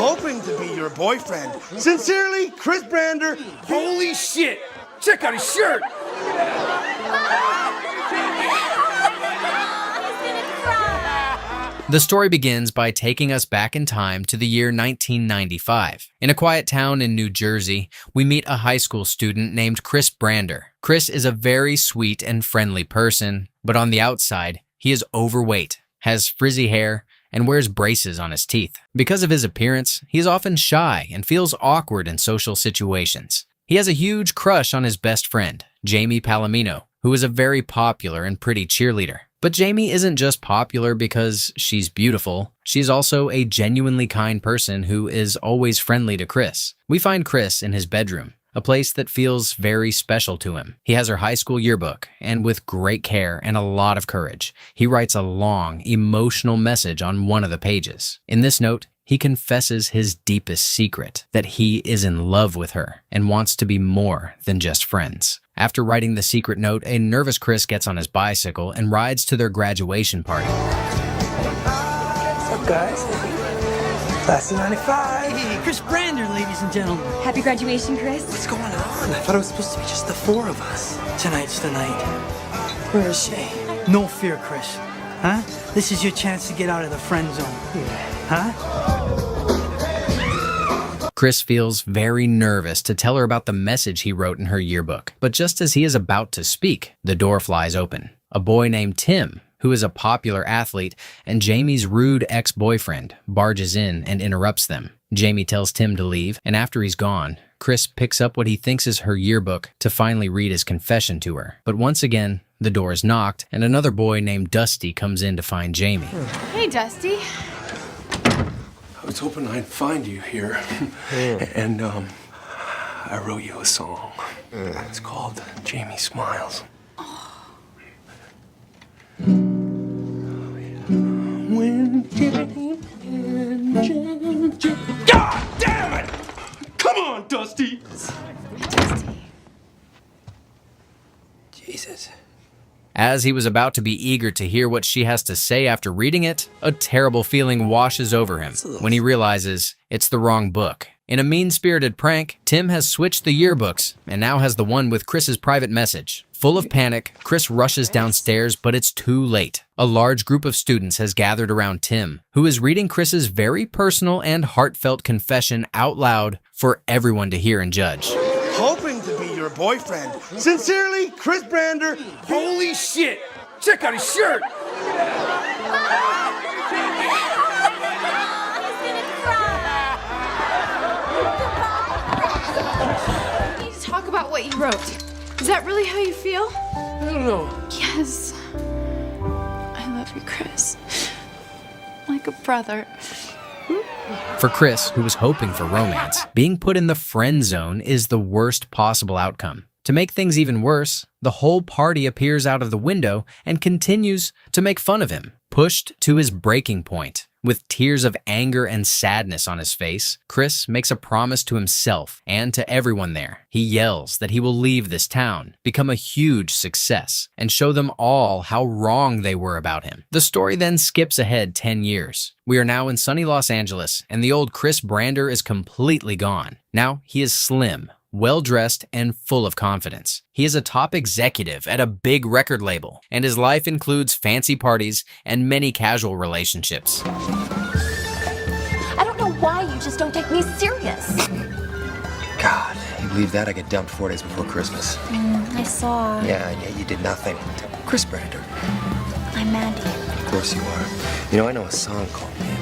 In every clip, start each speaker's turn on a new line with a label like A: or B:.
A: hoping to be your boyfriend. Sincerely, Chris Brander.
B: Holy shit! Check out his shirt!
C: The story begins by taking us back in time to the year 1995. In a quiet town in New Jersey, we meet a high school student named Chris Brander. Chris is a very sweet and friendly person, but on the outside, he is overweight, has frizzy hair, and wears braces on his teeth. Because of his appearance, he is often shy and feels awkward in social situations. He has a huge crush on his best friend, Jamie Palomino, who is a very popular and pretty cheerleader. But Jamie isn't just popular because she's beautiful. She's also a genuinely kind person who is always friendly to Chris. We find Chris in his bedroom, a place that feels very special to him. He has her high school yearbook, and with great care and a lot of courage, he writes a long, emotional message on one of the pages. In this note, he confesses his deepest secret, that he is in love with her and wants to be more than just friends. After writing the secret note, a nervous Chris gets on his bicycle and rides to their graduation party.
B: What's up, guys? Class of 95.
D: Hey, Chris Brander, ladies and gentlemen.
E: Happy graduation, Chris.
B: What's going on? I thought it was supposed to be just the four of us.
D: Tonight's the night.
B: Where is she?
D: No fear, Chris. Huh? This is your chance to get out of the friend zone. Huh?
C: Chris feels very nervous to tell her about the message he wrote in her yearbook. But just as he is about to speak, the door flies open. A boy named Tim, who is a popular athlete, and Jamie's rude ex-boyfriend, barges in and interrupts them. Jamie tells Tim to leave, and after he's gone, Chris picks up what he thinks is her yearbook to finally read his confession to her. But once again, the door is knocked, and another boy named Dusty comes in to find Jamie.
E: Hey, Dusty.
B: I was hoping I'd find you here. And, I wrote you a song. It's called Jamie Smiles. When Jamie God damn it! Come on, Dusty! Jesus.
C: As he was about to be eager to hear what she has to say after reading it, a terrible feeling washes over him when he realizes it's the wrong book. In a mean-spirited prank, Tim has switched the yearbooks and now has the one with Chris's private message. Full of panic, Chris rushes downstairs, but it's too late. A large group of students has gathered around Tim, who is reading Chris's very personal and heartfelt confession out loud for everyone to hear and judge.
A: Hoping to be your boyfriend. Sincerely, Chris Brander.
B: Holy shit! Check out his shirt!
E: We need to talk about what you wrote. Is that really how you feel?
B: I don't know.
E: Yes. I love you, Chris. Like a brother.
C: For Chris, who was hoping for romance, being put in the friend zone is the worst possible outcome. To make things even worse, the whole party appears out of the window and continues to make fun of him. Pushed to his breaking point, with tears of anger and sadness on his face, Chris makes a promise to himself and to everyone there. He yells that he will leave this town, become a huge success, and show them all how wrong they were about him. The story then skips ahead 10 years. We are now in sunny Los Angeles, and the old Chris Brander is completely gone. Now he is slim, well-dressed, and full of confidence. He is a top executive at a big record label, and his life includes fancy parties and many casual relationships.
F: I don't know why you just don't take me serious.
G: God, you believe that? I get dumped 4 days before Christmas.
F: I saw.
G: Yeah, you did nothing. Chris Brander.
F: I'm Mandy.
G: Of course you are. You know, I know a song called Mandy.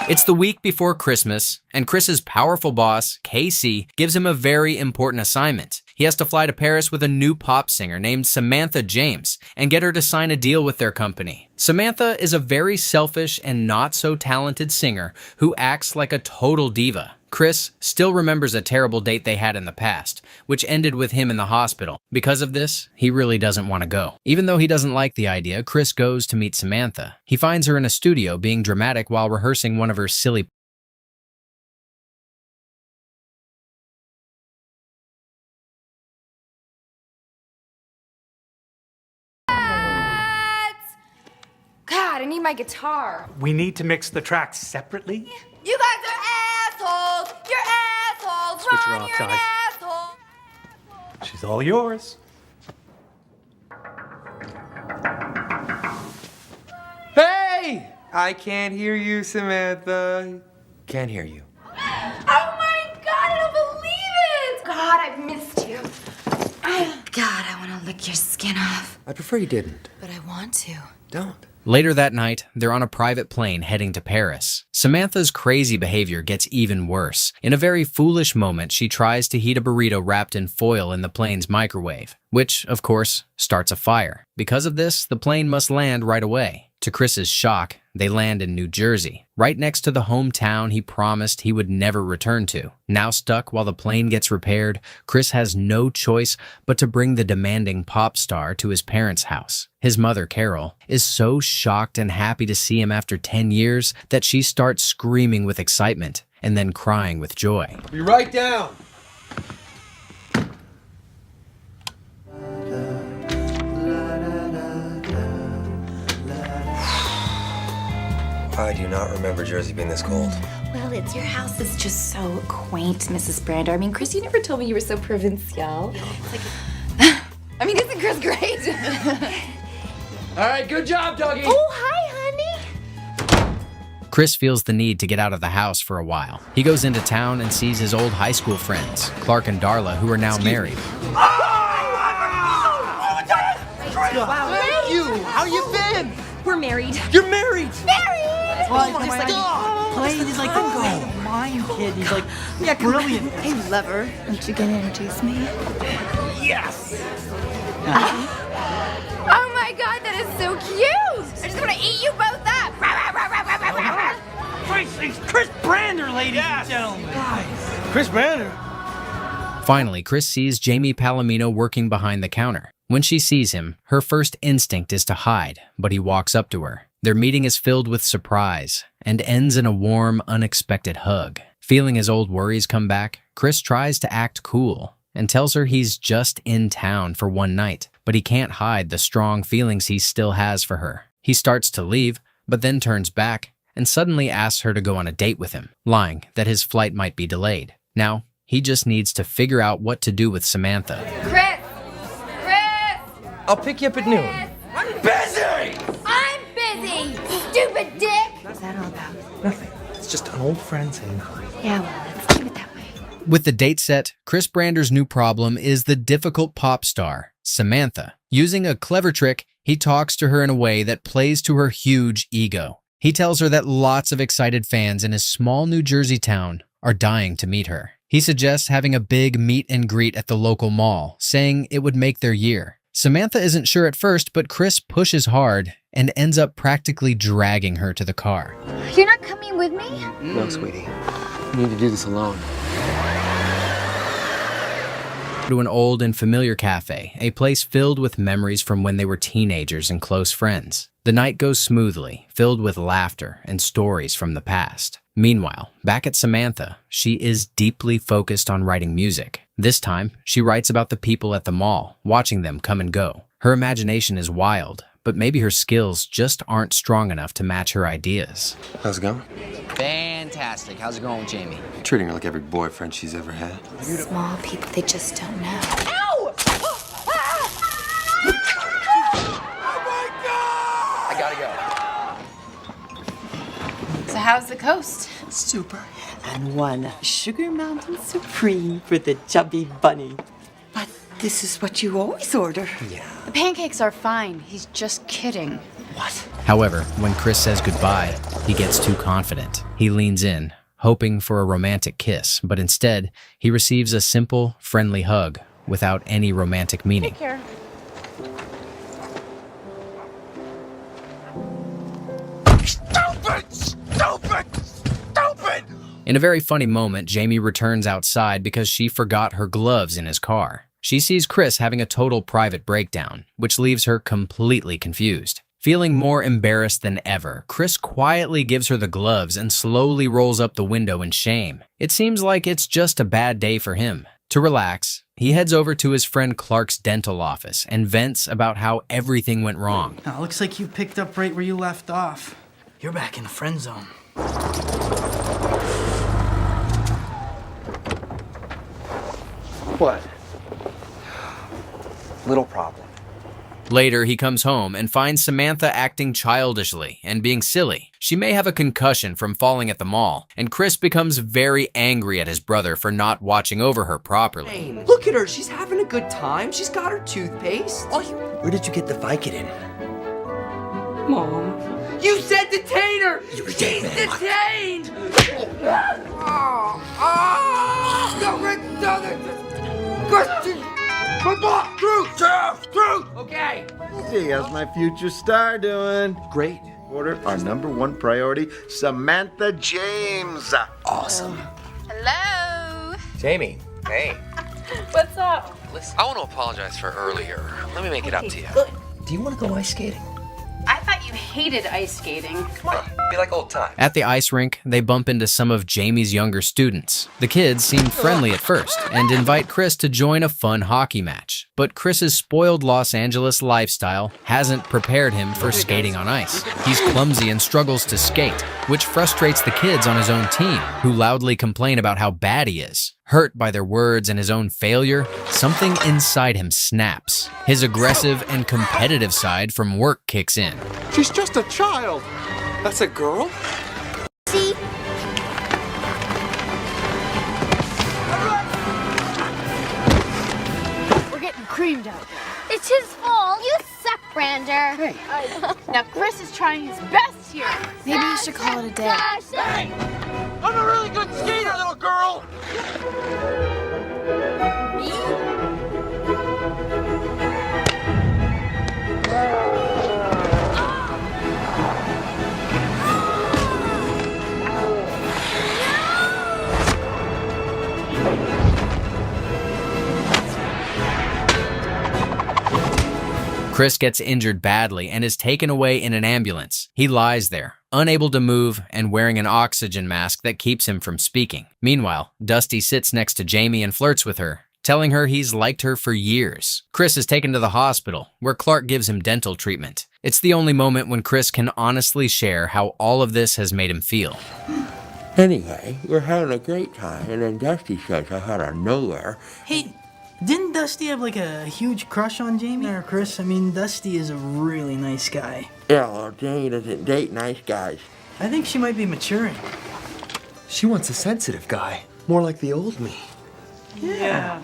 C: It's the week before Christmas, and Chris's powerful boss, Casey, gives him a very important assignment. He has to fly to Paris with a new pop singer named Samantha James and get her to sign a deal with their company. Samantha is a very selfish and not so talented singer who acts like a total diva. Chris still remembers a terrible date they had in the past, which ended with him in the hospital. Because of this, he really doesn't want to go. Even though he doesn't like the idea, Chris goes to meet Samantha. He finds her in a studio being dramatic while rehearsing one of her silly
E: God, I need my guitar.
D: We need to mix the tracks separately.
E: You guys are assholes! You're assholes!
D: Switch her
E: Ron,
D: off,
E: you're an
D: guys.
E: asshole!
D: She's all yours.
G: Hey! I can't hear you, Samantha. Can't hear you.
E: Oh my god, I don't believe it! God, I've missed you. God, I want to lick your skin off.
G: I prefer you didn't.
E: But I want to.
G: Don't.
C: Later that night, they're on a private plane heading to Paris. Samantha's crazy behavior gets even worse. In a very foolish moment, she tries to heat a burrito wrapped in foil in the plane's microwave, which, of course, starts a fire. Because of this, the plane must land right away. To Chris's shock, they land in New Jersey, right next to the hometown he promised he would never return to. Now stuck while the plane gets repaired, Chris has no choice but to bring the demanding pop star to his parents' house. His mother, Carol, is so shocked and happy to see him after 10 years that she starts screaming with excitement and then crying with joy.
G: Be right down. I do not remember Jersey being this cold.
F: Well, your house is just so quaint, Mrs. Brander. I mean, Chris, you never told me you were so provincial.
E: I mean, isn't Chris great?
G: All right, good job, doggy.
F: Oh, hi, honey.
C: Chris feels the need to get out of the house for a while. He goes into town and sees his old high school friends, Clark and Darla, who are now married.
F: Wow,
A: Thank you. How you been?
F: we're married.
A: You're married.
D: Well, Blaine is like, oh, mine kid. He's like, yeah, brilliant.
E: I love her. Aren't you gonna introduce me?
D: Yes.
E: Oh my god, that is so cute! I just want to eat you both up!
D: Christ, it's Chris Brander, ladies and gentlemen.
A: Chris Banner.
C: Finally, Chris sees Jamie Palomino working behind the counter. When she sees him, her first instinct is to hide, but he walks up to her. Their meeting is filled with surprise and ends in a warm, unexpected hug. Feeling his old worries come back, Chris tries to act cool and tells her he's just in town for one night, but he can't hide the strong feelings he still has for her. He starts to leave, but then turns back and suddenly asks her to go on a date with him, lying that his flight might be delayed. Now, he just needs to figure out what to do with Samantha.
E: Chris! Chris!
G: I'll pick you up at noon.
E: I'm busy! Stupid dick! What's that all about?
G: Nothing. It's just an old friend saying hi.
E: Yeah, well, let's keep it that way.
C: With the date set, Chris Brander's new problem is the difficult pop star, Samantha. Using a clever trick, he talks to her in a way that plays to her huge ego. He tells her that lots of excited fans in his small New Jersey town are dying to meet her. He suggests having a big meet and greet at the local mall, saying it would make their year. Samantha isn't sure at first, but Chris pushes hard and ends up practically dragging her to the car.
F: You're not coming with me?
G: No, sweetie. You need to do this alone.
C: To an old and familiar cafe, a place filled with memories from when they were teenagers and close friends. The night goes smoothly, filled with laughter and stories from the past. Meanwhile, back at Samantha, she is deeply focused on writing music. This time, she writes about the people at the mall, watching them come and go. Her imagination is wild, but maybe her skills just aren't strong enough to match her ideas.
G: How's it going?
H: Fantastic. How's it going with Jamie?
G: Treating her like every boyfriend she's ever had.
F: Small people, they just don't know.
H: I gotta go.
E: So how's the coast?
I: Super. And one Sugar Mountain Supreme for the chubby bunny. But this is what you always order.
E: The pancakes are fine. He's just kidding.
C: However, when Chris says goodbye, he gets too confident. He leans in, hoping for a romantic kiss, but instead, he receives a simple, friendly hug without any romantic meaning.
E: Take care.
A: Stupid! Stupid! Stupid!
C: In a very funny moment, Jamie returns outside because she forgot her gloves in his car. She sees Chris having a total private breakdown, which leaves her completely confused. Feeling more embarrassed than ever, Chris quietly gives her the gloves and slowly rolls up the window in shame. It seems like it's just a bad day for him. To relax, he heads over to his friend Clark's dental office and vents about how everything went wrong.
D: Oh, looks like you picked up right where you left off. You're back in the friend zone.
G: What? Little problem.
C: Later, he comes home and finds Samantha acting childishly and being silly. She may have a concussion from falling at the mall, and Chris becomes very angry at his brother for not watching over her properly.
H: Look at her. She's having a good time. She's got her toothpaste.
J: Where did you get the Vicodin?
H: Mom. You said detain her. She's detained. Truth. Okay.
J: Hey, how's my future star doing?
H: Great.
J: Order our #1 priority, Samantha James.
H: Awesome.
E: Hello.
G: Jamie, hey.
E: What's up?
G: Listen, I want to apologize for earlier. Let me make it up to you.
H: Do you want to go ice skating?
E: I thought you hated ice skating.
G: Come on, be like old times.
C: At the ice rink, they bump into some of Jamie's younger students. The kids seem friendly at first and invite Chris to join a fun hockey match. But Chris's spoiled Los Angeles lifestyle hasn't prepared him for skating on ice. He's clumsy and struggles to skate, which frustrates the kids on his own team, who loudly complain about how bad he is. Hurt by their words and his own failure, something inside him snaps. His aggressive and competitive side from work kicks in.
B: She's just a child. That's a girl?
E: See? We're getting creamed out there. It's his fault. You suck, Brander. Hey. Now Chris is trying his best here. Maybe you should call it a day.
H: Hey! I'm a really good skater, little girl.
C: Chris gets injured badly and is taken away in an ambulance. He lies there, unable to move and wearing an oxygen mask that keeps him from speaking. Meanwhile, Dusty sits next to Jamie and flirts with her, telling her he's liked her for years. Chris is taken to the hospital, where Clark gives him dental treatment. It's the only moment when Chris can honestly share how all of this has made him feel.
K: Anyway, we're having a great time, and then Dusty says out of nowhere,
D: Hey, didn't Dusty have like a huge crush on Jamie or Chris? I mean, Dusty is a really nice guy.
K: yeah, well, Jamie doesn't date nice guys.
D: I think she might be maturing.
G: She wants a sensitive guy. More like the old me.
D: Yeah.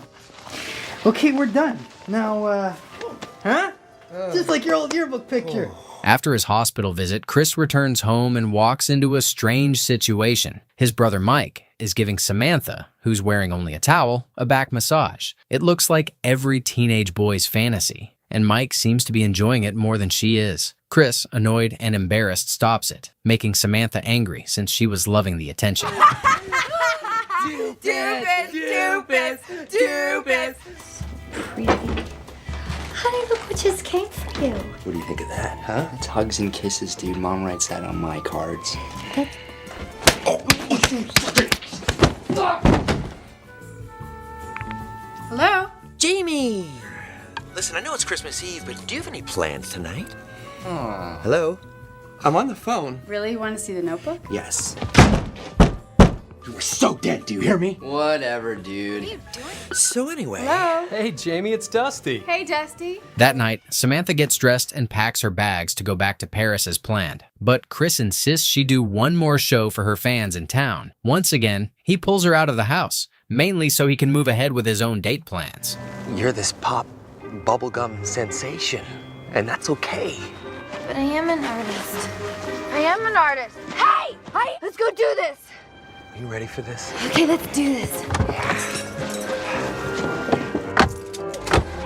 D: Okay, we're done. Now, just like your old yearbook picture.
C: After his hospital visit, Chris returns home and walks into a strange situation. His brother Mike is giving Samantha, who's wearing only a towel, a back massage. It looks like every teenage boy's fantasy, and Mike seems to be enjoying it more than she is. Chris, annoyed and embarrassed, stops it, making Samantha angry since she was loving the attention.
H: Stupid.
E: Pretty. Honey, look what just came for you.
H: What do you think of that, huh? It's hugs and kisses, dude. Mom writes that on my cards.
E: Hello?
J: Jamie! Listen, I know it's Christmas Eve, but do you have any plans tonight? Hello?
G: I'm on the phone.
E: Really? You want to see the notebook?
J: Yes.
G: You were so dead, do you hear me?
H: Whatever, dude.
J: So anyway...
E: Hello?
B: Hey, Jamie, it's Dusty.
E: Hey, Dusty.
C: That night, Samantha gets dressed and packs her bags to go back to Paris as planned. But Chris insists she do one more show for her fans in town. Once again, he pulls her out of the house, mainly so he can move ahead with his own date plans.
G: You're this pop bubblegum sensation, and that's okay.
E: But I am an artist. Hey! Hey! Let's go do this!
G: Are you ready for this?
E: Okay, let's do this.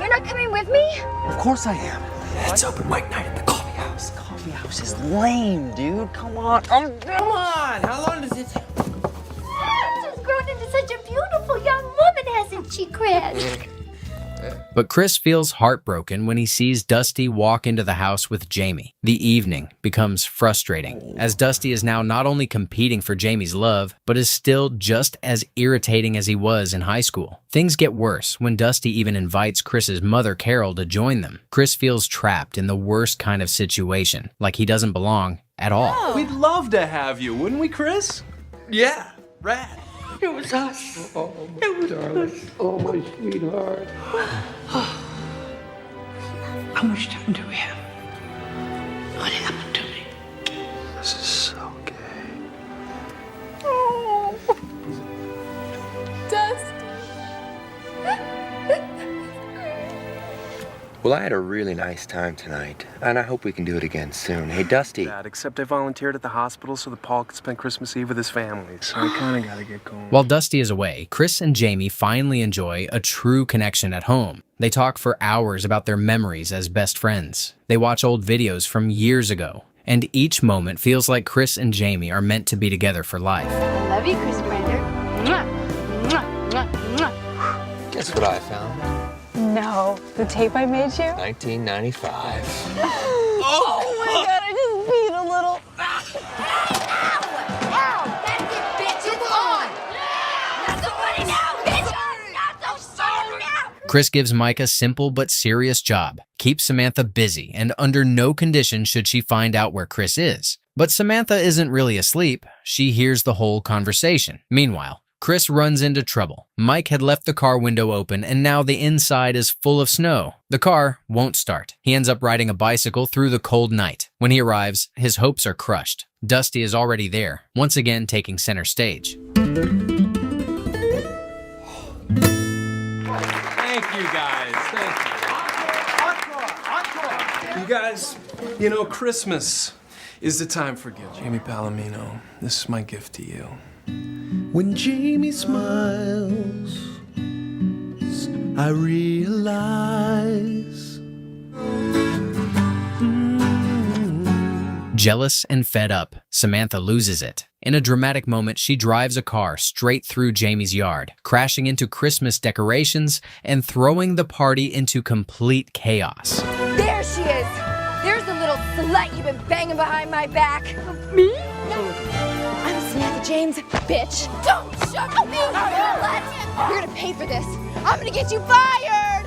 E: You're not coming with me?
G: Of course I am.
J: It's open mic night at the coffee house.
H: Coffee house is lame, dude. Come on.
G: Come on! How long does it take?
E: She's grown into such a beautiful young woman, hasn't she, Chris?
C: But Chris feels heartbroken when he sees Dusty walk into the house with Jamie. The evening becomes frustrating, as Dusty is now not only competing for Jamie's love, but is still just as irritating as he was in high school. Things get worse when Dusty even invites Chris's mother, Carol, to join them. Chris feels trapped in the worst kind of situation, like he doesn't belong at all.
B: We'd love to have you, wouldn't we, Chris?
G: Yeah, rad.
I: It was us.
K: Oh, darling. Oh, my sweetheart.
I: How much time do we have? What happened to me?
B: This is so gay.
H: Well, I had a really nice time tonight, and I hope we can do it again soon. Hey, Dusty.
B: Dad, except I volunteered at the hospital so that Paul could spend Christmas Eve with his family, so I kind of got to get going.
C: While Dusty is away, Chris and Jamie finally enjoy a true connection at home. They talk for hours about their memories as best friends. They watch old videos from years ago, and each moment feels like Chris and Jamie are meant to be together for life.
E: I love you, Chris Brander. Mwah, mwah, mwah, mwah.
J: Guess what I found?
L: No, the tape I made you?
J: 1995.
L: Oh my god, I just beat a little.
E: Ow! That's it, bitch! It's on! Not so funny now, bitch! Not so funny now!
C: Chris gives Mike a simple but serious job. Keep Samantha busy, and under no condition should she find out where Chris is. But Samantha isn't really asleep. She hears the whole conversation. Meanwhile, Chris runs into trouble. Mike had left the car window open, and now the inside is full of snow. The car won't start. He ends up riding a bicycle through the cold night. When he arrives, his hopes are crushed. Dusty is already there, once again taking center stage.
B: Thank you, guys. Thank you. You guys, you know, Christmas is the time for gifts. Jamie Palomino, this is my gift to you.
A: When Jamie smiles, I realize.
C: Jealous and fed up, Samantha loses it. In a dramatic moment, she drives a car straight through Jamie's yard, crashing into Christmas decorations and throwing the party into complete chaos.
M: There she is! There's the little slut you've been banging behind my back. Me? No. I'm Samantha James, bitch. Don't shove me! You're gonna pay for this. I'm gonna get you fired!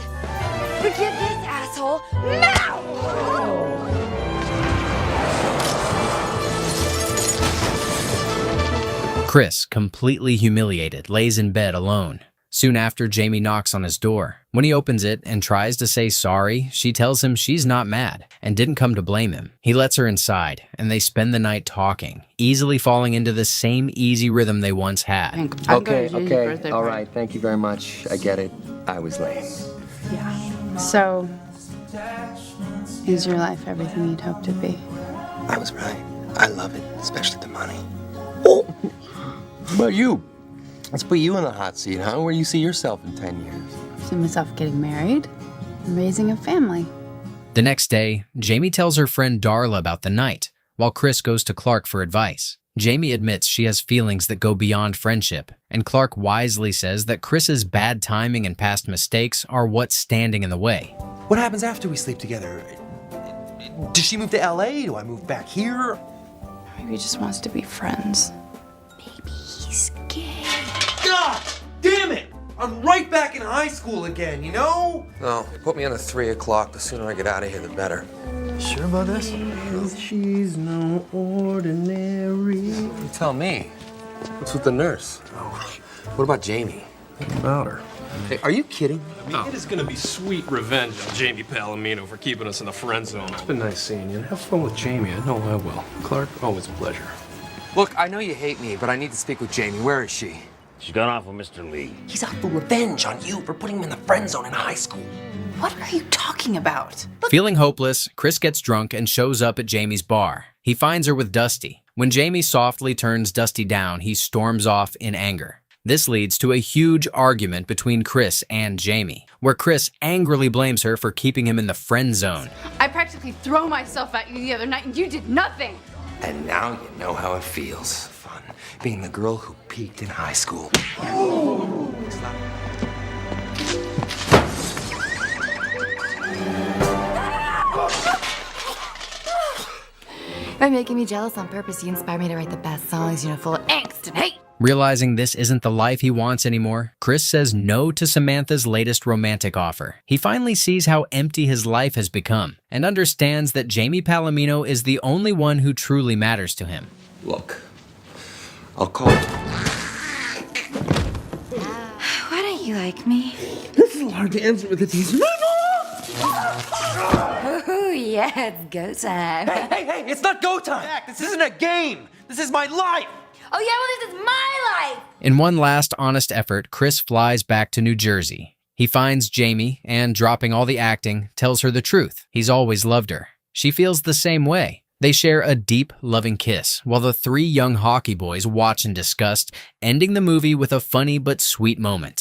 M: Forgive this asshole now!
C: Chris, completely humiliated, lays in bed alone. Soon after, Jamie knocks on his door. When he opens it and tries to say sorry, she tells him she's not mad and didn't come to blame him. He lets her inside, and they spend the night talking, easily falling into the same easy rhythm they once had.
H: Okay, all right, thank you very much. I get it. I was lame.
L: Yeah. So, is your life everything you'd hoped it'd be?
H: I was right. I love it, especially the money. Oh! How about you? Let's put you in the hot seat, huh? Where do you see yourself in 10 years?
L: I see myself getting married and raising a family.
C: The next day, Jamie tells her friend Darla about the night, while Chris goes to Clark for advice. Jamie admits she has feelings that go beyond friendship, and Clark wisely says that Chris's bad timing and past mistakes are what's standing in the way.
J: What happens after we sleep together? Does she move to LA? Do I move back here?
L: Maybe he just wants to be friends.
M: Maybe he's gay.
G: God damn it! I'm right back in high school again, you know?
J: No, put me on the 3 o'clock. The sooner I get out of here, the better.
A: Sure about this? She's no ordinary.
J: You tell me. What's with the nurse? What about Jamie?
B: What about her?
J: Hey, are you kidding?
B: It is gonna be sweet revenge on Jamie Palomino for keeping us in the friend zone. It's been nice seeing you, and have fun with Jamie. I know I will. Clark, always a pleasure.
J: Look, I know you hate me, but I need to speak with Jamie. Where is she?
N: She's gone off with Mr. Lee.
J: He's out for revenge on you for putting him in the friend zone in high school.
L: What are you talking about?
C: Feeling hopeless, Chris gets drunk and shows up at Jamie's bar. He finds her with Dusty. When Jamie softly turns Dusty down, he storms off in anger. This leads to a huge argument between Chris and Jamie, where Chris angrily blames her for keeping him in the friend zone.
L: I practically threw myself at you the other night and you did nothing.
J: And now you know how it feels. Fun. Being the girl who peaked in high school.
F: By making me jealous on purpose, you inspire me to write the best songs, full of angst and hate.
C: Realizing this isn't the life he wants anymore, Chris says no to Samantha's latest romantic offer. He finally sees how empty his life has become and understands that Jamie Palomino is the only one who truly matters to him.
H: Look, I'll call.
F: Why don't you like me?
K: This is hard to answer with a teaser.
F: Oh, yeah, it's go time.
G: Hey, it's not go time. Jack, this isn't a game. This is my life.
F: Oh, yeah, well, this is my life.
C: In one last honest effort, Chris flies back to New Jersey. He finds Jamie and, dropping all the acting, tells her the truth. He's always loved her. She feels the same way. They share a deep, loving kiss, while the three young hockey boys watch in disgust, ending the movie with a funny but sweet moment.